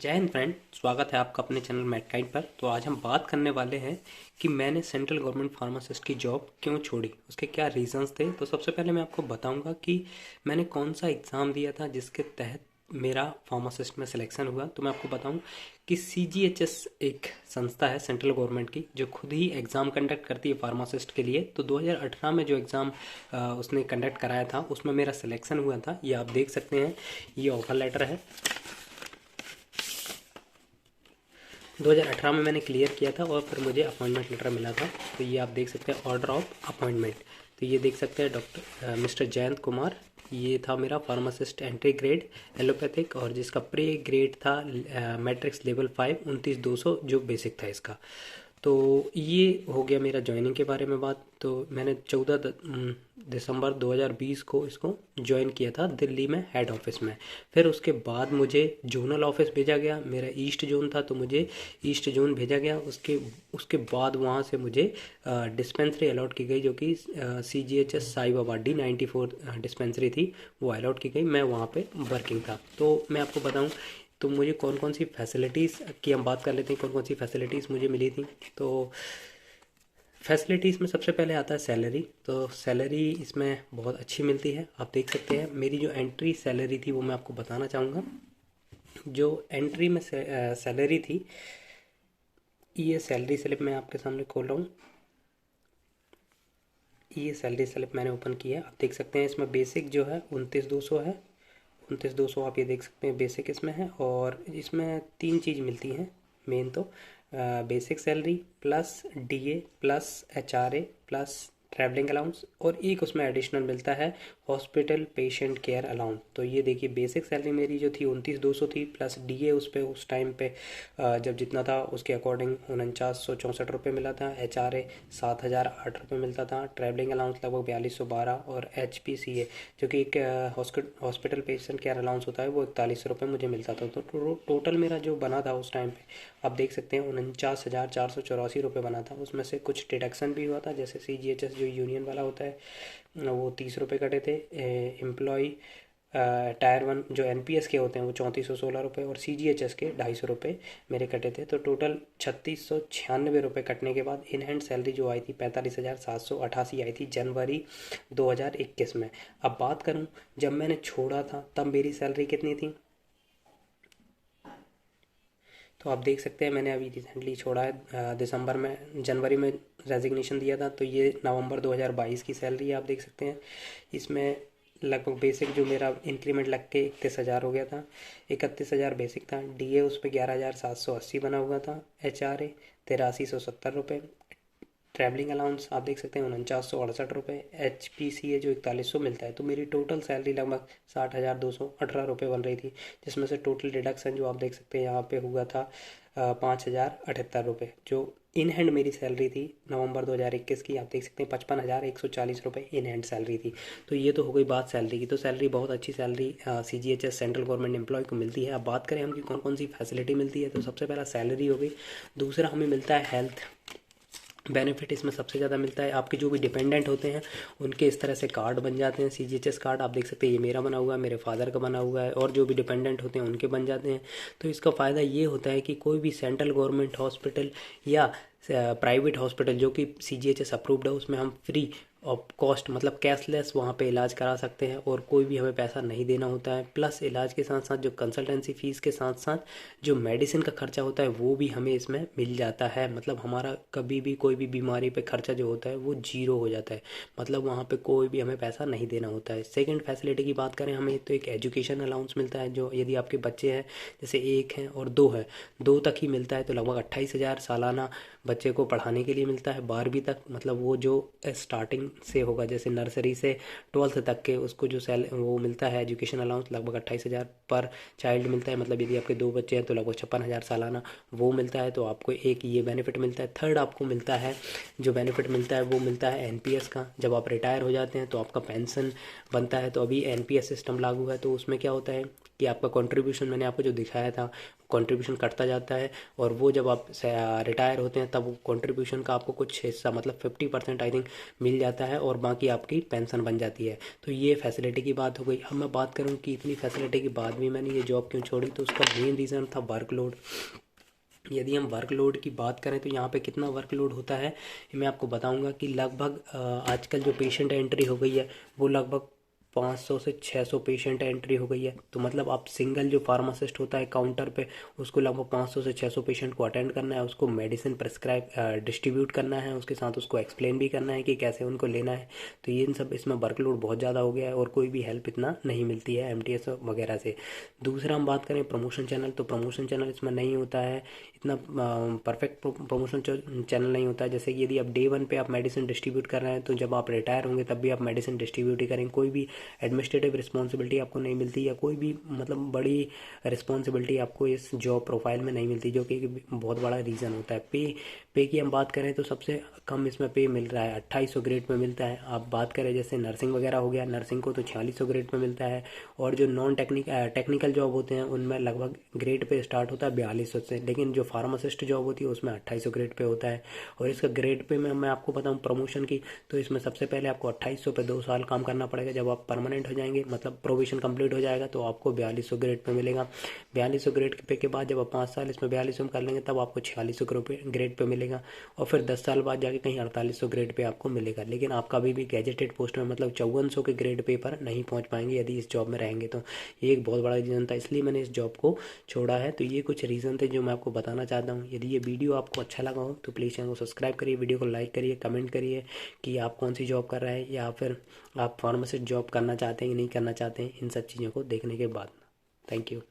जय हिंद फ्रेंड। स्वागत है आपका अपने चैनल मैटकाइंड पर। तो आज हम बात करने वाले हैं कि मैंने सेंट्रल गवर्नमेंट फार्मासिस्ट की जॉब क्यों छोड़ी, उसके क्या रीजंस थे। तो सबसे पहले मैं आपको बताऊंगा कि मैंने कौन सा एग्ज़ाम दिया था जिसके तहत मेरा फार्मासिस्ट में सिलेक्शन हुआ। तो मैं आपको बताऊं कि CGHS एक संस्था है सेंट्रल गवर्नमेंट की जो खुद ही एग्ज़ाम कंडक्ट करती है फार्मासिस्ट के लिए। तो 2018 में जो एग्ज़ाम उसने कंडक्ट कराया था उसमें मेरा सिलेक्शन हुआ था। ये आप देख सकते हैं, ये ऑफर लेटर है। 2018 में मैंने क्लियर किया था और फिर मुझे अपॉइंटमेंट लेटर मिला था। तो ये आप देख सकते हैं, ऑर्डर ऑफ अपॉइंटमेंट। तो ये देख सकते हैं, डॉक्टर मिस्टर जयंत कुमार, ये था मेरा फार्मासिस्ट एंट्री ग्रेड एलोपैथिक, और जिसका प्री ग्रेड था मैट्रिक्स लेवल 5 29,200 जो बेसिक था इसका। तो ये हो गया मेरा ज्वाइनिंग के बारे में बात। तो मैंने 14 दिसंबर 2020 को इसको ज्वाइन किया था दिल्ली में हेड ऑफिस में। फिर उसके बाद मुझे जोनल ऑफिस भेजा गया। मेरा ईस्ट जोन था तो मुझे ईस्ट जोन भेजा गया। उसके उसके बाद वहाँ से मुझे डिस्पेंसरी अलॉट की गई, जो कि CGHS Sai Baba D94 dispensary थी, वो अलॉट की गई। मैं वहाँ पे वर्किंग था। तो मैं आपको बताऊँ तो मुझे कौन कौन सी फैसिलिटीज़ की हम बात कर लेते हैं, कौन कौन सी फैसिलिटीज़ मुझे मिली थी। तो फैसिलिटीज़ में सबसे पहले आता है सैलरी। तो सैलरी इसमें बहुत अच्छी मिलती है, आप देख सकते हैं। मेरी जो एंट्री सैलरी थी वो मैं आपको बताना चाहूँगा। जो एंट्री में सैलरी थी, ये सैलरी स्लिप मैं आपके सामने खोल रहा हूँ। ये सैलरी स्लिप मैंने ओपन की है, आप देख सकते हैं। इसमें बेसिक जो है 29,200 है। 29,200 आप ये देख सकते हैं बेसिक इसमें है। और इसमें तीन चीज़ मिलती हैं मेन। तो basic salary plus DA plus HRA plus travelling allowance, और एक उसमें एडिशनल मिलता है हॉस्पिटल पेशेंट केयर अलाउंस। तो ये देखिए, बेसिक सैलरी मेरी जो थी 29,200 थी, प्लस DA उस पर उस टाइम पे जब जितना था उसके अकॉर्डिंग 4964 मिला था। HRA 7,008 मिलता था। ट्रैवलिंग अलाउंस लगभग 4212, और HPCA जो कि एक हॉस्पिटल पेशेंट केयर अलाउंस होता है, वो 41 मुझे मिलता था। तो टोटल मेरा जो बना था उस टाइम पे आप देख सकते हैं 49,484 बना था। उसमें से कुछ डिडक्शन भी हुआ था, जैसे CGHS जो यूनियन वाला होता है वो 30 कटे थे। एम्प्लॉय टायर 1 जो NPS के होते हैं वो 3416 और CGHS के 250 मेरे कटे थे। तो टोटल 3696 कटने के बाद इन हैंड सैलरी जो आई थी 45,788 आई थी जनवरी 2021 में। अब बात करूं जब मैंने छोड़ा था तब मेरी सैलरी कितनी थी, तो आप देख सकते हैं मैंने अभी रिसेंटली छोड़ा है दिसंबर में, जनवरी में रेजिग्नेशन दिया था। तो ये नवंबर 2022 की सैलरी है, आप देख सकते हैं। इसमें लगभग बेसिक जो मेरा इंक्रीमेंट लग के 31,000 हो गया था। 31,000 बेसिक था। DA उस पर 11,780 बना हुआ था। HRA 8370 ट्रैवलिंग अलाउंस आप देख सकते हैं 49,168। HPCA जो 4100 मिलता है। तो मेरी टोटल सैलरी लगभग 60,218 बन रही थी, जिसमें से टोटल डिडक्शन जो आप देख सकते हैं यहाँ पे हुआ था 5,078, जो इन हैंड मेरी सैलरी थी नवंबर 2021 की। आप देख सकते हैं 55,140 इन हैंड सैलरी थी। तो ये तो हो गई बात सैलरी की। तो सैलरी बहुत अच्छी salary CGHS central government employee को मिलती है। अब बात करें हम कि कौन कौन सी फैसिलिटी मिलती है, तो सबसे पहला सैलरी हो गई। दूसरा हमें मिलता है हेल्थ बेनिफिट। इसमें सबसे ज़्यादा मिलता है, आपके जो भी डिपेंडेंट होते हैं उनके इस तरह से कार्ड बन जाते हैं। CGHS कार्ड आप देख सकते हैं, ये मेरा बना हुआ है, मेरे फादर का बना हुआ है, और जो भी डिपेंडेंट होते हैं उनके बन जाते हैं। तो इसका फ़ायदा ये होता है कि कोई भी सेंट्रल गवर्नमेंट हॉस्पिटल या प्राइवेट हॉस्पिटल जो कि CGHS अप्रूव्ड है उसमें हम फ्री ऑफ कॉस्ट मतलब कैशलेस वहाँ पे इलाज करा सकते हैं, और कोई भी हमें पैसा नहीं देना होता है। प्लस इलाज के साथ साथ जो कंसल्टेंसी फ़ीस के साथ साथ जो मेडिसिन का खर्चा होता है वो भी हमें इसमें मिल जाता है। मतलब हमारा कभी भी कोई भी बीमारी पे खर्चा जो होता है वो जीरो हो जाता है। मतलब वहाँ पे कोई भी हमें पैसा नहीं देना होता है। सेकंड फैसिलिटी की बात करें, हमें तो एक एजुकेशन अलाउंस मिलता है, जो यदि आपके बच्चे हैं, जैसे एक हैं और दो है, दो तक ही मिलता है, तो लगभग 28,000 सालाना बच्चे को पढ़ाने के लिए मिलता है 12वीं तक। मतलब वो जो स्टार्टिंग से होगा, जैसे नर्सरी से 12th तक के, उसको जो वो मिलता है एजुकेशन अलाउंस लगभग 28,000 पर चाइल्ड मिलता है। मतलब यदि आपके दो बच्चे हैं तो लगभग 56,000 सालाना वो मिलता है। तो आपको एक ये बेनिफिट मिलता है। थर्ड आपको मिलता है, जो बेनिफिट मिलता है वो मिलता है NPS का। जब आप रिटायर हो जाते हैं तो आपका पेंशन बनता है। तो अभी NPS सिस्टम लागू है, तो उसमें क्या होता है कि आपका कंट्रीब्यूशन मैंने आपको जो दिखाया था, कंट्रीब्यूशन कटता जाता है, और वो जब आप रिटायर होते हैं तब कंट्रीब्यूशन का आपको कुछ हिस्सा मतलब 50% आई थिंक मिल जाता है, और बाकी आपकी पेंशन बन जाती है। तो ये फैसिलिटी की बात हो गई। अब मैं बात करूँ कि इतनी फैसिलिटी के बाद भी मैंने ये जॉब क्यों छोड़ी, तो उसका मेन रीज़न था वर्कलोड। यदि हम वर्कलोड की बात करें तो यहाँ पे कितना वर्कलोड होता है मैं आपको बताऊंगा कि लगभग आजकल जो पेशेंट एंट्री हो गई है वो लगभग 500 से 600 पेशेंट एंट्री हो गई है। तो मतलब आप सिंगल जो फार्मासिस्ट होता है काउंटर पे, उसको लगभग 500 से 600 पेशेंट को अटेंड करना है, उसको मेडिसिन प्रेस्क्राइब डिस्ट्रीब्यूट करना है, उसके साथ उसको एक्सप्लेन भी करना है कि कैसे उनको लेना है। तो ये इन सब इसमें वर्कलोड बहुत ज़्यादा हो गया है, और कोई भी हेल्प इतना नहीं मिलती है एमटीएस वगैरह से। दूसरा हम बात करें प्रमोशन चैनल, तो प्रमोशन चैनल इसमें नहीं होता है इतना परफेक्ट। प्रमोशन चैनल नहीं होता है। जैसे कि यदि आप डे 1 पे आप मेडिसिन डिस्ट्रीब्यूट कर रहे हैं, तो जब आप रिटायर होंगे तब भी आप मेडिसिन डिस्ट्रीब्यूट ही करेंगे। कोई भी एडमिनिस्ट्रेटिव रिस्पॉन्सिबिलिटी आपको नहीं मिलती, या कोई भी मतलब बड़ी रिस्पॉन्सिबिलिटी आपको इस जॉब प्रोफाइल में नहीं मिलती, जो कि बहुत बड़ा रीज़न होता है। पे की हम बात करें तो सबसे कम इसमें पे मिल रहा है 2800 ग्रेड में मिलता है। आप बात करें जैसे नर्सिंग वगैरह हो गया, नर्सिंग को तो 4600 ग्रेड में मिलता है, और जो नॉन टेक्निकल जॉब होते हैं उनमें लगभग ग्रेड पे स्टार्ट होता है 4200 से, लेकिन जो फार्मासिस्ट जॉब होती है उसमें 2800 ग्रेड पे होता है। और इसका ग्रेड पे में मैं आपको बताऊं प्रमोशन की, तो इसमें सबसे पहले आपको 2800 पे 2 साल काम करना पड़ेगा। जब आप परमानेंट हो जाएंगे मतलब प्रोविजन कंप्लीट हो जाएगा तो आपको 4200 ग्रेड पे मिलेगा। 4200 ग्रेड पे के बाद जब आप 5 साल इसमें 4200 में कर लेंगे तब आपको 4600 ग्रेड पे मिलेगा, और फिर 10 साल बाद जाके कहीं 4800 ग्रेड पे आपको मिलेगा। लेकिन आप कभी भी गैजेटेड पोस्ट में मतलब 5400 के ग्रेड पे पर नहीं पहुंच पाएंगे यदि इस जॉब में रहेंगे। तो ये एक बहुत बड़ा रीज़न था, इसलिए मैंने इस जॉब को छोड़ा है। तो ये कुछ रीज़न थे जो मैं आपको बताना चाहता हूँ। यदि ये वीडियो आपको अच्छा लगा हो तो प्लीज़ चैनल को सब्सक्राइब करिए, वीडियो को लाइक करिए, कमेंट करिए कि आप कौन सी जॉब कर रहे हैं, या फिर आप फार्मासिस्ट जॉब करना चाहते हैं कि नहीं करना चाहते हैं, इन सब चीज़ों को देखने के बाद। Thank you.